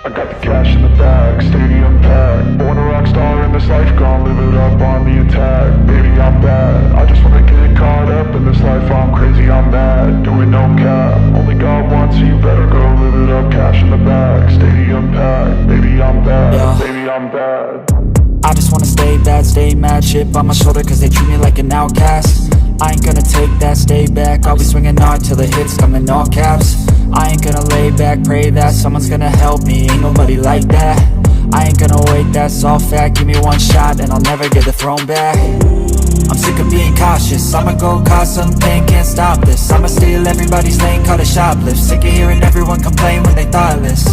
I got the cash in the bag, stadium packed. Born a rock star in this life, gon' live it up on the attack. Baby, I'm bad, I just wanna get caught up in this life. I'm crazy, I'm mad, doing no cap. Only God wants, so you better go live it up. Cash in the bag, stadium packed. Baby, I'm bad, baby, I'm bad. I just wanna stay bad, stay mad. Chip on my shoulder cause they treat me like an outcast. I ain't gonna take that, stay back. I'll be swinging hard till the hits come in all caps. I ain't gonna lay back, pray that someone's gonna help me. Ain't nobody like that. I ain't gonna wait, that's all fact. Give me one shot and I'll never get the throne back. I'm sick of being cautious, I'ma go cause something, can't stop this. I'ma steal everybody's lane, call it shoplift. Sick of hearing everyone complain when they thoughtless.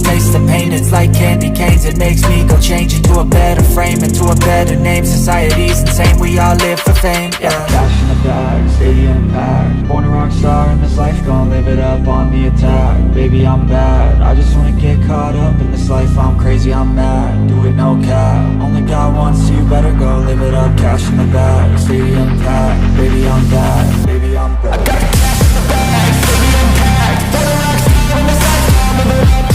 Taste the pain, it's like candy canes. It makes me go change into a better frame, into a better name. Society's insane, we all live for fame, yeah. Cash in the bag, stadium packed. Born a rock star in this life, gon' live it up on the attack. Baby, I'm bad, I just wanna get caught up in this life. I'm crazy, I'm mad, do it no cap. Only God wants, so you better go live it up. Cash in the bag, stadium packed. Baby, I'm bad, baby, I'm bad. I got the cash in the bag, stadium packed. Born a rock star in this life, gon' live it up.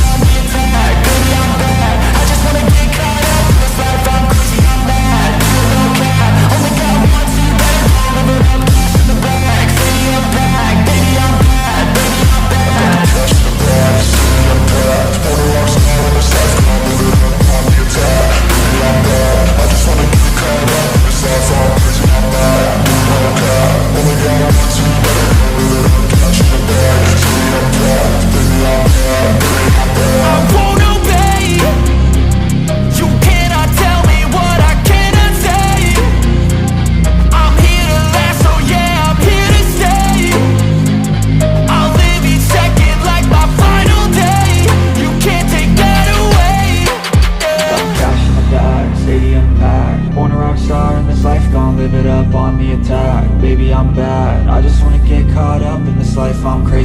Live it up on the attack. Baby, I'm bad, I just wanna get caught up in this life. I'm crazy.